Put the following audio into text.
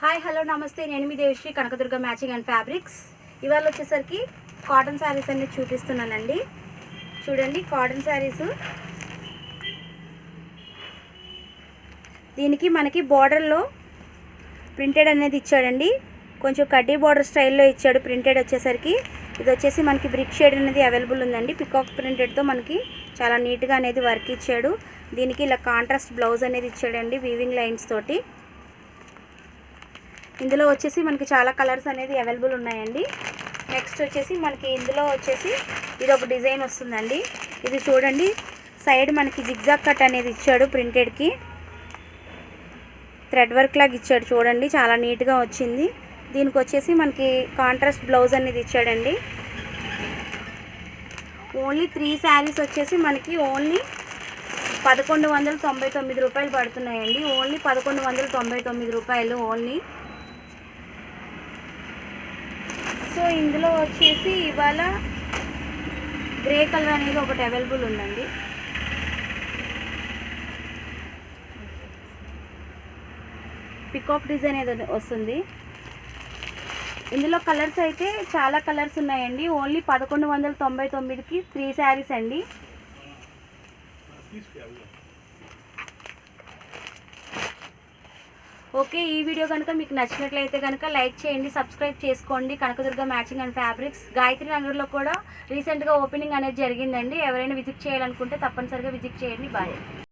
Hi hello నమస్తే, నేను మీ Devashri Kanakadurga matching and fabrics. ఇవాళ వచ్చేసరికి కాటన్ శారీస్ అన్ని చూపిస్తున్నానండి. చూడండి, కాటన్ శారీస్. దీనికి మనకి బార్డర్లో ప్రింటెడ్ అనేది ఇచ్చాడండి. కొంచెం కడ్డీ బార్డర్ స్టైల్లో ఇచ్చాడు. ప్రింటెడ్ వచ్చేసరికి ఇది వచ్చేసి మనకి బ్రిక్ షేడ్ అనేది అవైలబుల్ ఉందండి. పికాక్ ప్రింటెడ్తో మనకి చాలా నీట్గా అనేది వర్క్ ఇచ్చాడు. దీనికి ఇలా కాంట్రాస్ట్ బ్లౌజ్ అనేది ఇచ్చాడండి, వీవింగ్ లైన్స్ తోటి. ఇందులో వచ్చేసి మనకి చాలా కలర్స్ అనేది అవైలబుల్ ఉన్నాయండి. నెక్స్ట్ వచ్చేసి మనకి ఇందులో వచ్చేసి ఇది ఒక డిజైన్ వస్తుందండి. ఇది చూడండి, సైడ్ మనకి జిగ్జాగ్ కట్ అనేది ఇచ్చాడు. ప్రింటెడ్కి థ్రెడ్ వర్క్ లాగా ఇచ్చాడు. చూడండి, చాలా నీట్గా వచ్చింది. దీనికి వచ్చేసి మనకి కాంట్రాస్ట్ బ్లౌజ్ అనేది ఇచ్చాడండి. ఓన్లీ 3 శారీస్ వచ్చేసి మనకి ఓన్లీ 1199 రూపాయలు పడుతున్నాయండి. ఓన్లీ 1199 రూపాయలు ఓన్లీ. సో ఇందులో వచ్చేసి ఇవాళ గ్రే కలర్ అనేది ఒకటి అవైలబుల్ ఉందండి. పికాక్ డిజైన్ ఏదో వస్తుంది. ఇందులో కలర్స్ అయితే చాలా కలర్స్ ఉన్నాయండి. ఓన్లీ 1199కి 3 శారీస్ అండి. ఓకే, ఈ వీడియో కనుక మీకు నచ్చినట్లయితే కనుక లైక్ చేయండి, సబ్స్క్రైబ్ చేసుకోండి. Kanakadurga matching and fabrics Gayatri నగర్లో కూడా రీసెంట్గా ఓపెనింగ్ అనేది జరిగిందండి. ఎవరైనా విజిట్ చేయాలనుకుంటే తప్పనిసరిగా విజిట్ చేయండి. బాయ్.